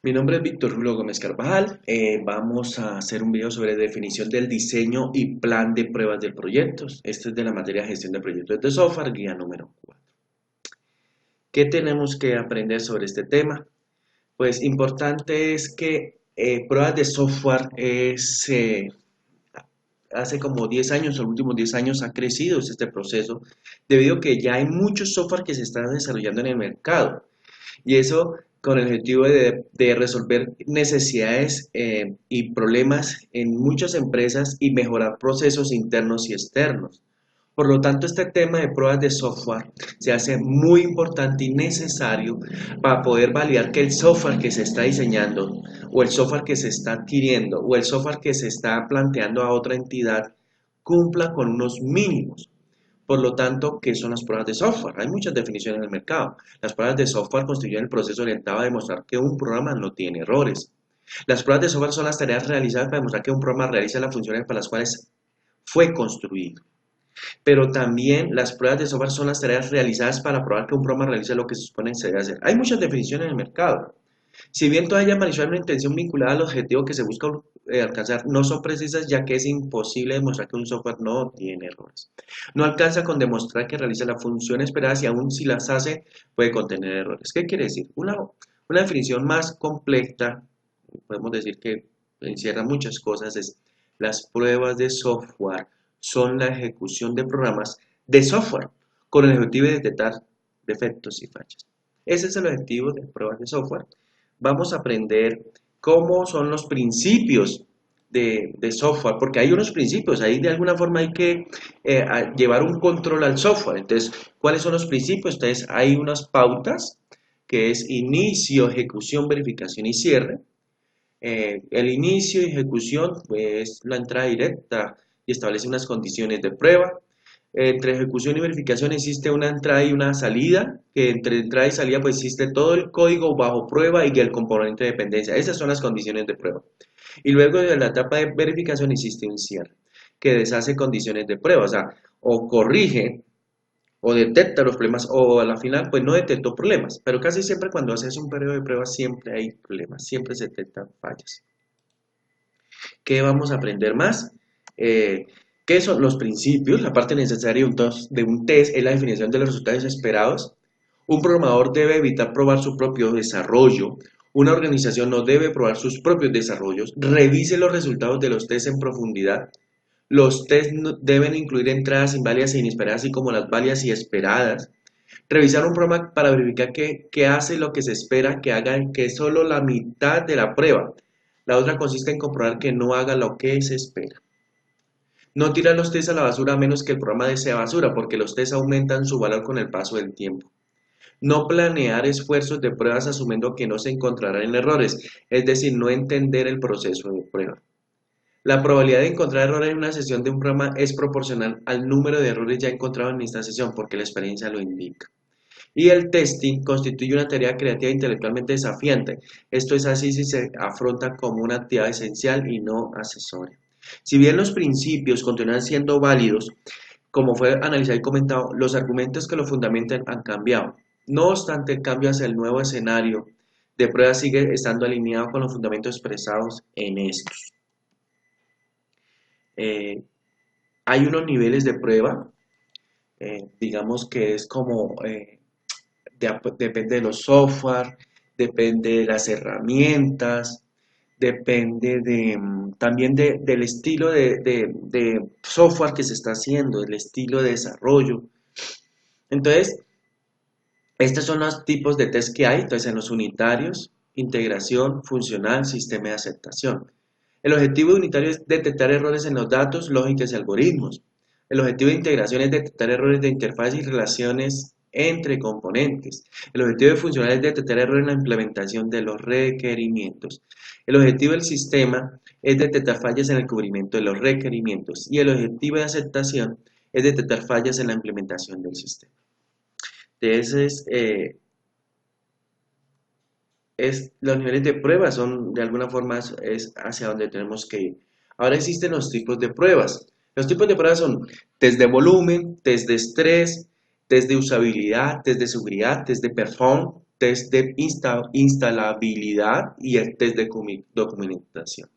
Mi nombre es Víctor Julio Gómez Carvajal. Vamos a hacer un video sobre definición del diseño y plan de pruebas de proyectos. Este es de la materia gestión de proyectos de software, guía número 4. ¿Qué tenemos que aprender sobre este tema? Pues importante es que pruebas de software hace como 10 años, o los últimos 10 años ha crecido este proceso debido a que ya hay muchos software que se están desarrollando en el mercado. Y eso con el objetivo de resolver necesidades y problemas en muchas empresas y mejorar procesos internos y externos. Por lo tanto, este tema de pruebas de software se hace muy importante y necesario para poder validar que el software que se está diseñando o el software que se está adquiriendo o el software que se está planteando a otra entidad cumpla con unos mínimos. Por lo tanto, ¿qué son las pruebas de software? Hay muchas definiciones en el mercado. Las pruebas de software constituyen el proceso orientado a demostrar que un programa no tiene errores. Las pruebas de software son las tareas realizadas para demostrar que un programa realiza las funciones para las cuales fue construido. Pero también las pruebas de software son las tareas realizadas para probar que un programa realiza lo que se supone que se debe hacer. Hay muchas definiciones en el mercado. Si bien todas ellas manifiestan una intención vinculada al objetivo que se busca alcanzar, no son precisas ya que es imposible demostrar que un software no tiene errores. No alcanza con demostrar que realiza la función esperada y aún si las hace puede contener errores. ¿Qué quiere decir? Una definición más completa, podemos decir que encierra muchas cosas, es las pruebas de software son la ejecución de programas de software con el objetivo de detectar defectos y fallas. Ese es el objetivo de pruebas de software. Vamos a aprender cómo son los principios de software, porque hay unos principios, ahí de alguna forma hay que llevar un control al software. Entonces, ¿cuáles son los principios? Entonces, hay unas pautas, que es inicio, ejecución, verificación y cierre. El inicio y ejecución pues, es la entrada directa y establece unas condiciones de prueba. Entre ejecución y verificación existe una entrada y una salida, que entre entrada y salida pues existe todo el código bajo prueba y el componente de dependencia. Esas son las condiciones de prueba. Y luego de la etapa de verificación existe un cierre, que deshace condiciones de prueba, o sea, o corrige o detecta los problemas o a la final pues no detectó problemas, pero casi siempre cuando haces un periodo de prueba siempre hay problemas, siempre se detectan fallas. ¿Qué vamos a aprender más? ¿Qué son los principios? La parte necesaria de un test es la definición de los resultados esperados. Un programador debe evitar probar su propio desarrollo. Una organización no debe probar sus propios desarrollos. Revise los resultados de los tests en profundidad. Los tests deben incluir entradas inválidas e inesperadas, así como las válidas y esperadas. Revisar un programa para verificar que hace lo que se espera que haga, que es solo la mitad de la prueba. La otra consiste en comprobar que no haga lo que se espera. No tirar los tests a la basura a menos que el programa sea basura, porque los tests aumentan su valor con el paso del tiempo. No planear esfuerzos de pruebas asumiendo que no se encontrarán errores, es decir, no entender el proceso de prueba. La probabilidad de encontrar errores en una sesión de un programa es proporcional al número de errores ya encontrados en esta sesión, porque la experiencia lo indica. Y el testing constituye una tarea creativa e intelectualmente desafiante. Esto es así si se afronta como una actividad esencial y no accesoria. Si bien los principios continúan siendo válidos, como fue analizado y comentado, los argumentos que lo fundamentan han cambiado. No obstante, el cambio hacia el nuevo escenario de prueba sigue estando alineado con los fundamentos expresados en estos. Eh, Hay unos niveles de prueba, digamos que es como depende de los software, depende de las herramientas, depende también del estilo de software que se está haciendo, el estilo de desarrollo. Entonces, estos son los tipos de test que hay, entonces en los unitarios, integración, funcional, sistema de aceptación. El objetivo unitario es detectar errores en los datos, lógicas y algoritmos. El objetivo de integración es detectar errores de interfaz y relaciones entre componentes. El objetivo de funcional es detectar errores en la implementación de los requerimientos. El objetivo del sistema es detectar fallas en el cubrimiento de los requerimientos. Y el objetivo de aceptación es detectar fallas en la implementación del sistema. Entonces, los niveles de prueba son, de alguna forma, es hacia donde tenemos que ir. Ahora existen los tipos de pruebas. Los tipos de pruebas son test de volumen, test de estrés, test de usabilidad, test de seguridad, test de performance, test de instalabilidad y el test de documentación.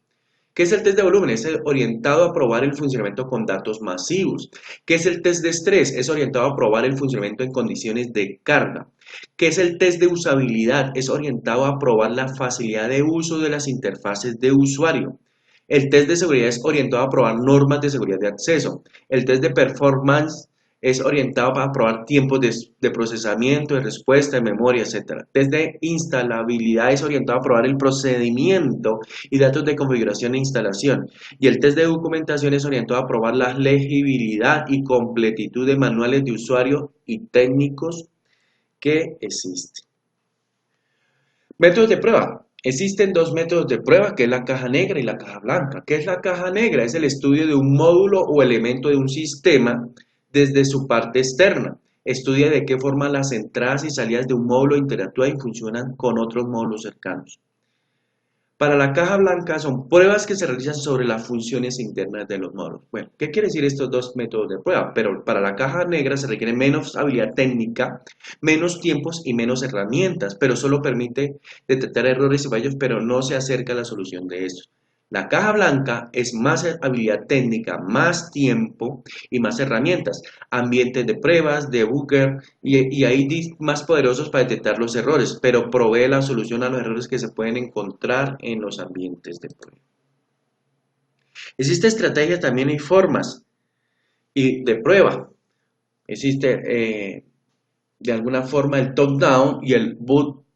¿Qué es el test de volumen? Es orientado a probar el funcionamiento con datos masivos. ¿Qué es el test de estrés? Es orientado a probar el funcionamiento en condiciones de carga. ¿Qué es el test de usabilidad? Es orientado a probar la facilidad de uso de las interfaces de usuario. El test de seguridad es orientado a probar normas de seguridad de acceso. El test de performance es orientado a probar tiempos de procesamiento, de respuesta, de memoria, etc. Test de instalabilidad es orientado a probar el procedimiento y datos de configuración e instalación. Y el test de documentación es orientado a probar la legibilidad y completitud de manuales de usuario y técnicos que existen. Métodos de prueba. Existen dos métodos de prueba, que es la caja negra y la caja blanca. ¿Qué es la caja negra? Es el estudio de un módulo o elemento de un sistema desde su parte externa. Estudia de qué forma las entradas y salidas de un módulo interactúan y funcionan con otros módulos cercanos. Para la caja blanca son pruebas que se realizan sobre las funciones internas de los módulos. Bueno, ¿qué quiere decir estos dos métodos de prueba? Pero para la caja negra se requiere menos habilidad técnica, menos tiempos y menos herramientas, pero solo permite detectar errores y fallos, pero no se acerca a la solución de estos. La caja blanca es más habilidad técnica, más tiempo y más herramientas, ambientes de pruebas, debugger y ahí más poderosos para detectar los errores, pero provee la solución a los errores que se pueden encontrar en los ambientes de prueba. Existen estrategias también y formas de prueba. Existe de alguna forma el top-down y el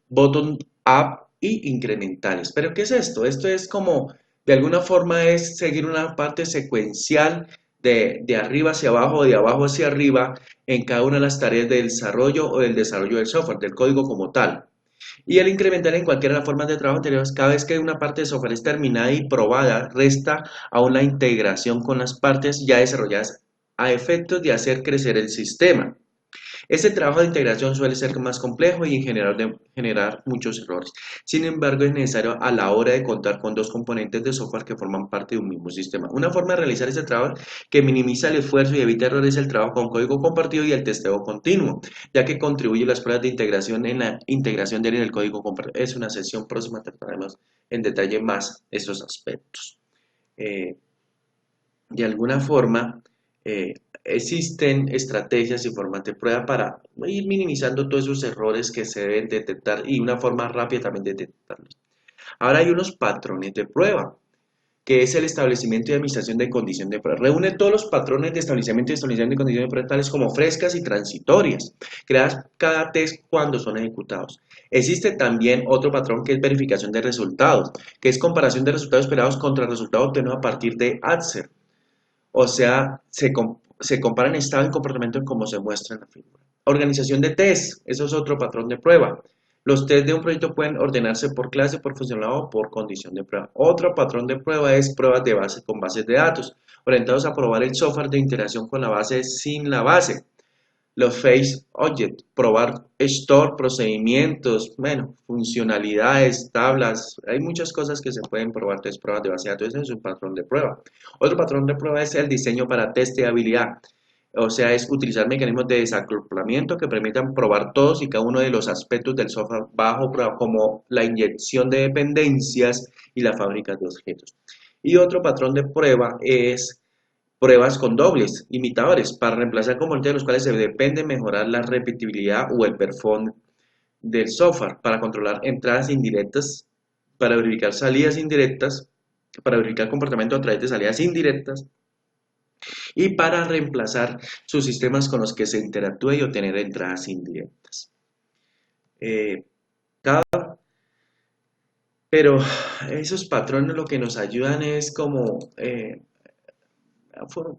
bottom-up y incrementales. ¿Pero qué es esto? Esto es como, de alguna forma es seguir una parte secuencial de arriba hacia abajo o de abajo hacia arriba en cada una de las tareas del desarrollo o del desarrollo del software, del código como tal. Y el incremental en cualquiera de las formas de trabajo anteriores, cada vez que una parte de software es terminada y probada, resta aún la integración con las partes ya desarrolladas a efectos de hacer crecer el sistema. Este trabajo de integración suele ser más complejo y en general de generar muchos errores. Sin embargo, es necesario a la hora de contar con dos componentes de software que forman parte de un mismo sistema. Una forma de realizar este trabajo que minimiza el esfuerzo y evita errores es el trabajo con código compartido y el testeo continuo, ya que contribuye a las pruebas de integración en la integración diaria del código compartido. Es una sesión próxima, trataremos en detalle más estos aspectos. De alguna forma, existen estrategias y formas de prueba para ir minimizando todos esos errores que se deben detectar y una forma rápida también de detectarlos. Ahora hay unos patrones de prueba, que es el establecimiento y administración de condición de prueba. Reúne todos los patrones de establecimiento y de condición de prueba, tales como frescas y transitorias, creadas cada test cuando son ejecutados. Existe también otro patrón que es verificación de resultados, que es comparación de resultados esperados contra resultados obtenidos a partir de ADSER. O sea, se comparan estado y comportamiento como se muestra en la figura. Organización de test, eso es otro patrón de prueba. Los test de un proyecto pueden ordenarse por clase, por funcionalidad o por condición de prueba. Otro patrón de prueba es pruebas de base con bases de datos, orientados a probar el software de interacción con la base sin la base. Los face object, probar store, procedimientos, bueno, funcionalidades, tablas, hay muchas cosas que se pueden probar, entonces pruebas de base de datos, ese es un patrón de prueba. Otro patrón de prueba es el diseño para testeabilidad, o sea, es utilizar mecanismos de desacoplamiento que permitan probar todos y cada uno de los aspectos del software bajo prueba, como la inyección de dependencias y la fábrica de objetos. Y otro patrón de prueba es pruebas con dobles, imitadores, para reemplazar componentes de los cuales se depende mejorar la repetibilidad o el performance del software, para controlar entradas indirectas, para verificar salidas indirectas, para verificar comportamiento a través de salidas indirectas y para reemplazar sus sistemas con los que se interactúa y obtener entradas indirectas. Pero esos patrones lo que nos ayudan es como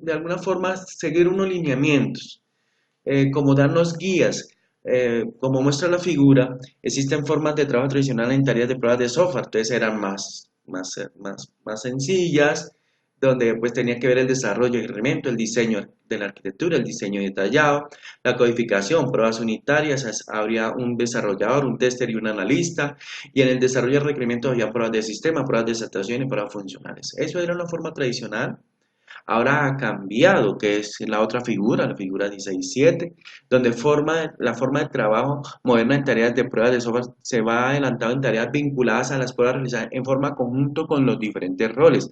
de alguna forma seguir unos lineamientos, como darnos guías. Como muestra la figura, existen formas de trabajo tradicional en tareas de pruebas de software, entonces eran más sencillas, donde pues tenía que ver el desarrollo y el diseño de la arquitectura, el diseño detallado, la codificación, pruebas unitarias, habría un desarrollador, un tester y un analista, y en el desarrollo de requerimientos había pruebas de sistema, pruebas de aceptación y pruebas funcionales. Eso era una forma tradicional Ahora ha cambiado, que es la otra figura, la figura 16.7, donde la forma de trabajo moderna en tareas de pruebas de software se va adelantado en tareas vinculadas a las pruebas realizadas en forma conjunto con los diferentes roles.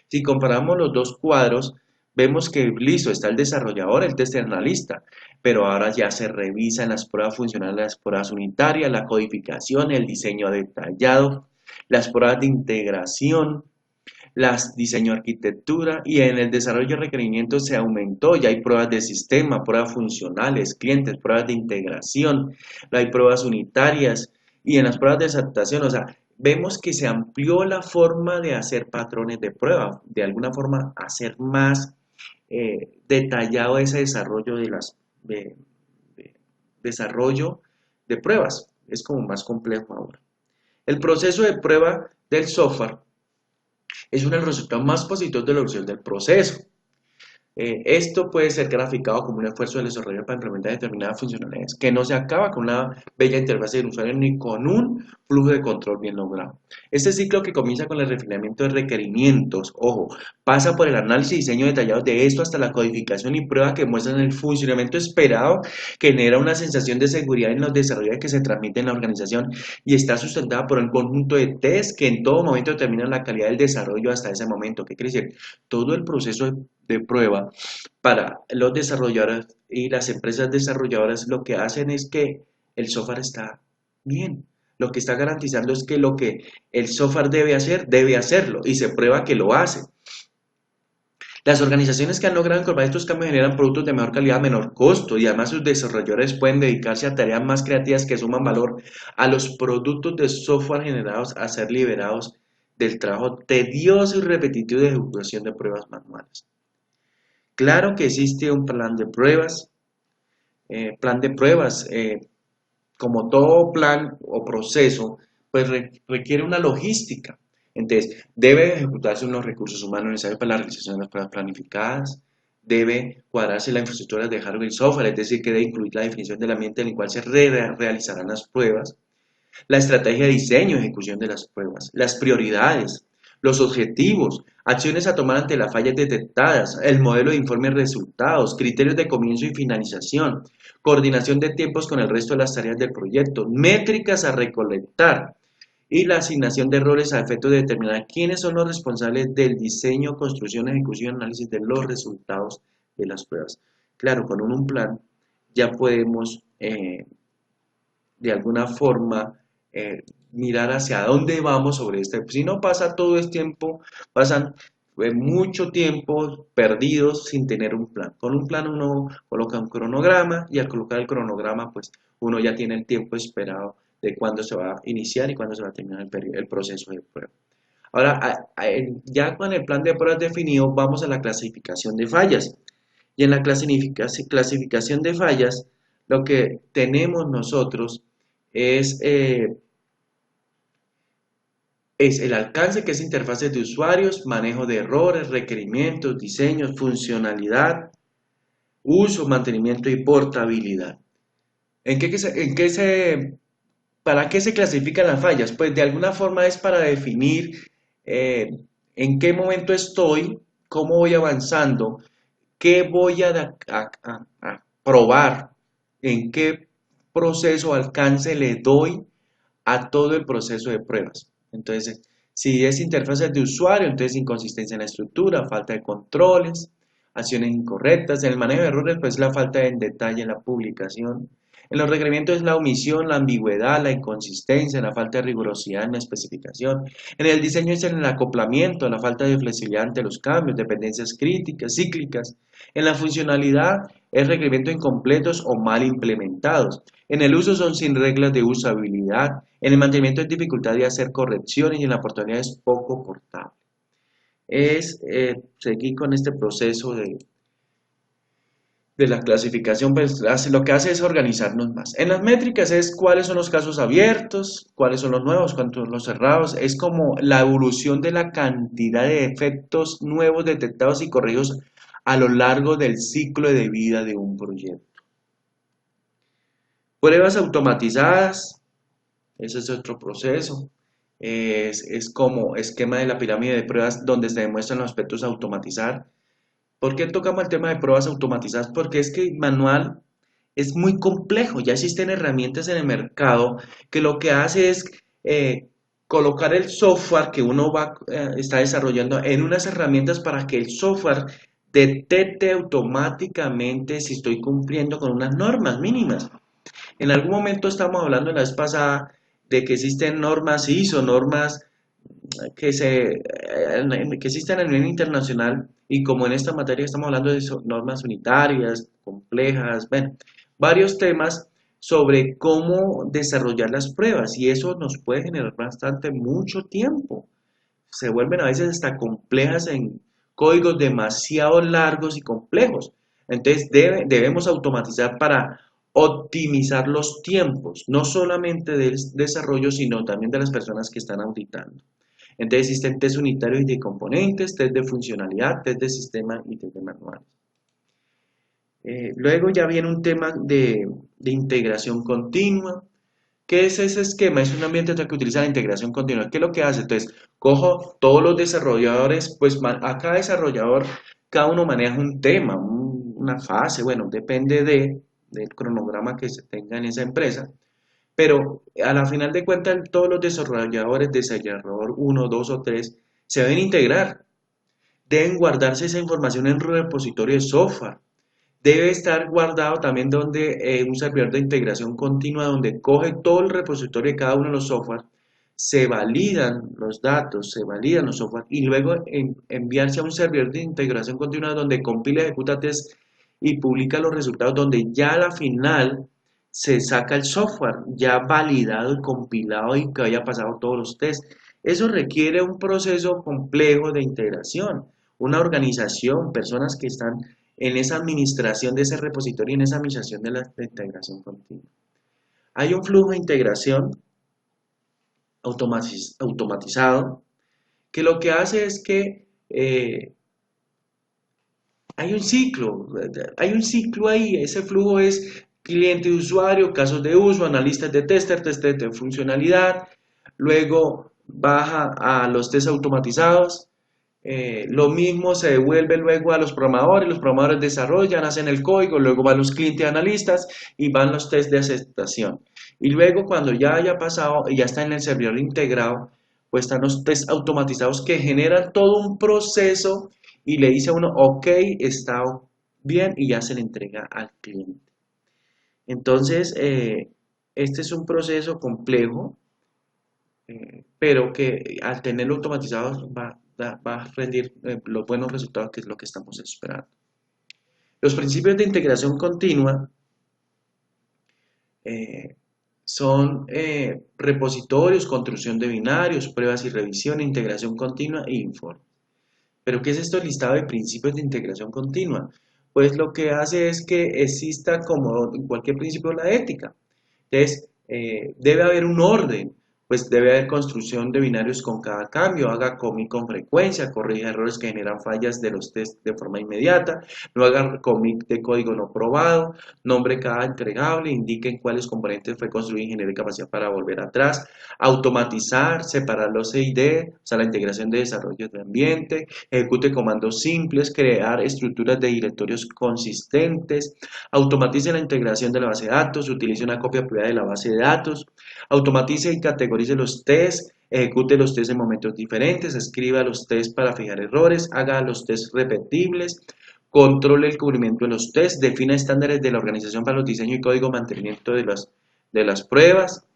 Si comparamos los dos cuadros, vemos que listo, está el desarrollador, el tester analista, pero ahora ya se revisan las pruebas funcionales, las pruebas unitarias, la codificación, el diseño detallado, las pruebas de integración, las diseño arquitectura y en el desarrollo de requerimientos se aumentó, ya hay pruebas de sistema, pruebas funcionales, clientes, pruebas de integración, hay pruebas unitarias y en las pruebas de aceptación, o sea, vemos que se amplió la forma de hacer patrones de prueba, de alguna forma hacer más detallado ese desarrollo de desarrollo de pruebas, es como más complejo ahora. El proceso de prueba del software es uno de los resultados más positivos de la evolución del proceso. Esto puede ser graficado como un esfuerzo del desarrollo para implementar determinadas funcionalidades, que no se acaba con una bella interfaz del usuario ni con un flujo de control bien logrado. Este ciclo que comienza con el refinamiento de requerimientos, ojo, pasa por el análisis y diseño detallado de esto hasta la codificación y prueba que muestran el funcionamiento esperado, que genera una sensación de seguridad en los desarrollos que se transmiten en la organización y está sustentada por un conjunto de test que en todo momento determinan la calidad del desarrollo hasta ese momento. ¿Qué quiere decir? Todo el proceso de prueba para los desarrolladores y las empresas desarrolladoras lo que hacen es que el software está bien. Lo que está garantizando es que lo que el software debe hacer, debe hacerlo y se prueba que lo hace. Las organizaciones que han logrado incorporar estos cambios generan productos de mejor calidad a menor costo y además sus desarrolladores pueden dedicarse a tareas más creativas que suman valor a los productos de software generados a ser liberados del trabajo tedioso y repetitivo de ejecución de pruebas manuales. Claro que existe un plan de pruebas, como todo plan o proceso, pues requiere una logística. Entonces, debe ejecutarse unos recursos humanos necesarios para la realización de las pruebas planificadas, debe cuadrarse la infraestructura de hardware y software, es decir, que debe incluir la definición del ambiente en el cual se realizarán las pruebas, la estrategia de diseño y ejecución de las pruebas, las prioridades, los objetivos, acciones a tomar ante las fallas detectadas, el modelo de informe de resultados, criterios de comienzo y finalización, coordinación de tiempos con el resto de las tareas del proyecto, métricas a recolectar y la asignación de roles a efecto de determinar quiénes son los responsables del diseño, construcción, ejecución y análisis de los resultados de las pruebas. Claro, con un plan ya podemos de alguna forma mirar hacia dónde vamos sobre este. Si no pasa todo el tiempo, pasan mucho tiempo perdidos sin tener un plan. Con un plan uno coloca un cronograma y al colocar el cronograma, pues uno ya tiene el tiempo esperado de cuándo se va a iniciar y cuándo se va a terminar el proceso de prueba. Ahora, ya con el plan de pruebas definido, vamos a la clasificación de fallas. Y en la clasificación de fallas, lo que tenemos nosotros es, eh, es el alcance, que es interfaces de usuarios, manejo de errores, requerimientos, diseños, funcionalidad, uso, mantenimiento y portabilidad. ¿Para qué se clasifican las fallas? Pues de alguna forma es para definir eh, en qué momento estoy, cómo voy avanzando, qué voy a probar, en qué proceso o alcance le doy a todo el proceso de pruebas. Entonces, si es interfaces de usuario, entonces inconsistencia en la estructura, falta de controles, acciones incorrectas. En el manejo de errores, pues la falta de detalle en la publicación. En los requerimientos es la omisión, la ambigüedad, la inconsistencia, la falta de rigurosidad en la especificación. En el diseño es en el acoplamiento, la falta de flexibilidad ante los cambios, dependencias críticas, cíclicas. En la funcionalidad es requerimientos incompletos o mal implementados. En el uso son sin reglas de usabilidad. En el mantenimiento es dificultad de hacer correcciones y en la portabilidad es poco portable. Seguir con este proceso de la clasificación, pues lo que hace es organizarnos más. En las métricas es cuáles son los casos abiertos, cuáles son los nuevos, cuántos son los cerrados. Es como la evolución de la cantidad de efectos nuevos detectados y corregidos a lo largo del ciclo de vida de un proyecto. Pruebas automatizadas, ese es otro proceso. Es como esquema de la pirámide de pruebas donde se demuestran los aspectos a automatizar. ¿Por qué tocamos el tema de pruebas automatizadas? Porque es que el manual es muy complejo. Ya existen herramientas en el mercado que lo que hace es eh, colocar el software que uno está desarrollando en unas herramientas para que el software detecte automáticamente si estoy cumpliendo con unas normas mínimas. En algún momento estamos hablando la vez pasada de que existen normas ISO, normas que existen a nivel internacional, y como en esta materia estamos hablando de normas unitarias, complejas, bueno, varios temas sobre cómo desarrollar las pruebas, y eso nos puede generar bastante mucho tiempo. Se vuelven a veces hasta complejas en códigos demasiado largos y complejos. Entonces debemos automatizar para optimizar los tiempos, no solamente del desarrollo, sino también de las personas que están auditando. Entonces existen test unitarios de componentes, test de funcionalidad, test de sistema y test de manuales. Luego ya viene un tema de integración continua. ¿Qué es ese esquema? Es un ambiente que utiliza la integración continua. ¿Qué es lo que hace? Entonces, cojo todos los desarrolladores, pues a cada desarrollador, cada uno maneja un tema, una fase, bueno, depende del cronograma que se tenga en esa empresa. Pero a la final de cuentas, todos los desarrolladores, desarrollador uno, 2 o 3, se deben integrar. Deben guardarse esa información en un repositorio de software. Debe estar guardado también donde un servidor de integración continua donde coge todo el repositorio de cada uno de los software, se validan los datos, se validan los software y luego enviarse a un servidor de integración continua donde compila, ejecuta test y publica los resultados, donde ya a la final se saca el software ya validado y compilado y que haya pasado todos los tests. Eso requiere un proceso complejo de integración, una organización, personas que están en esa administración de ese repositorio y en esa administración de integración continua. Hay un flujo de integración automatizado que lo que hace es que hay un ciclo ahí, ese flujo es cliente y usuario, casos de uso, analistas de tester, test de funcionalidad, luego baja a los test automatizados, lo mismo se devuelve luego a los programadores desarrollan, hacen el código, luego van los clientes analistas y van los test de aceptación. Y luego cuando ya haya pasado y ya está en el servidor integrado, pues están los test automatizados que generan todo un proceso y le dice a uno, ok, está bien y ya se le entrega al cliente. Entonces, este es un proceso complejo, pero que al tenerlo automatizado va a rendir los buenos resultados que es lo que estamos esperando. Los principios de integración continua son repositorios, construcción de binarios, pruebas y revisión, integración continua e informe. ¿Pero qué es esto listado de principios de integración continua? Pues lo que hace es que exista, como en cualquier principio, la ética. Entonces, debe haber un orden, pues debe haber construcción de binarios con cada cambio, haga commit con frecuencia, corrija errores que generan fallas de los tests de forma inmediata, no haga commit de código no probado, nombre cada entregable, indique en cuáles componentes fue construido y genere capacidad para volver atrás, automatizar, separar los CID, o sea, la integración de desarrollo de ambiente, ejecute comandos simples, crear estructuras de directorios consistentes, automatice la integración de la base de datos, utilice una copia privada de la base de datos, automatice y categorice los tests, ejecute los tests en momentos diferentes, escriba los tests para fijar errores, haga los tests repetibles, controle el cubrimiento de los tests, defina estándares de la organización para los diseños y código de mantenimiento de las pruebas,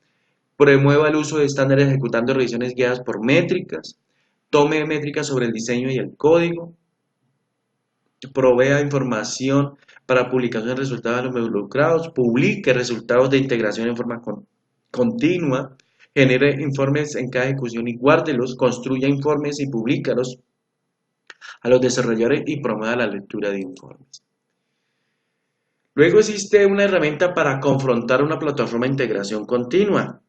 promueva el uso de estándares ejecutando revisiones guiadas por métricas, tome métricas sobre el diseño y el código, provea información para publicación de resultados a los involucrados, publique resultados de integración en forma continua, genere informes en cada ejecución y guárdelos, construya informes y publícalos a los desarrolladores y promueva la lectura de informes. Luego existe una herramienta para confrontar una plataforma de integración continua.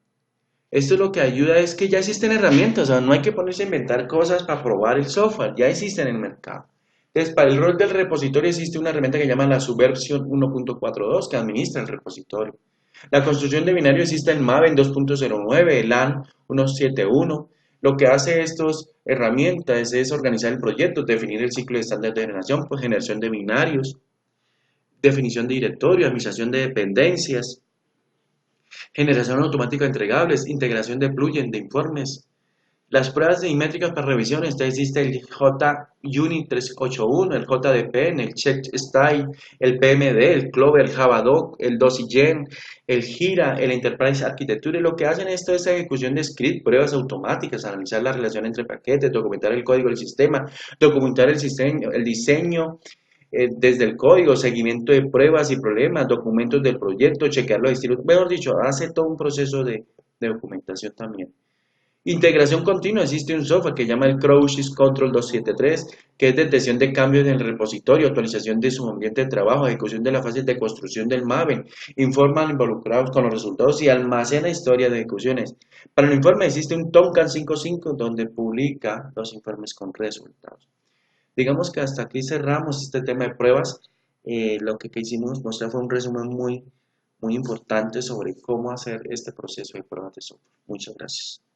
Esto lo que ayuda es que ya existen herramientas, o sea, no hay que ponerse a inventar cosas para probar el software, ya existen en el mercado. Entonces, para el rol del repositorio existe una herramienta que se llama la Subversion 1.42 que administra el repositorio. La construcción de binario existe en Maven 2.09, LAN 171. Lo que hace estos herramientas es organizar el proyecto, definir el ciclo de estándar de generación, pues generación de binarios, definición de directorio, administración de dependencias, generación automática de entregables, integración de plugins, de informes. Las pruebas de métricas para revisiones, entonces existe el JUnit 381, el JDPN, el CheckStyle, el PMD, el Clover, el Javadoc, el DossyGen, el Gira, el Enterprise Architecture, y lo que hacen esto es ejecución de script, pruebas automáticas, analizar la relación entre paquetes, documentar el código del sistema, documentar el diseño desde el código, seguimiento de pruebas y problemas, documentos del proyecto, chequear los estilos, mejor dicho, hace todo un proceso de documentación también. Integración continua, existe un software que llama el Crouch's Control 273, que es detección de cambios en el repositorio, actualización de su ambiente de trabajo, ejecución de la fase de construcción del Maven, informa a los involucrados con los resultados y almacena historia de ejecuciones. Para el informe existe un Tomcat 5.5 donde publica los informes con resultados. Digamos que hasta aquí cerramos este tema de pruebas. Lo que quisimos mostrar fue un resumen muy importante sobre cómo hacer este proceso de pruebas de software. Muchas gracias.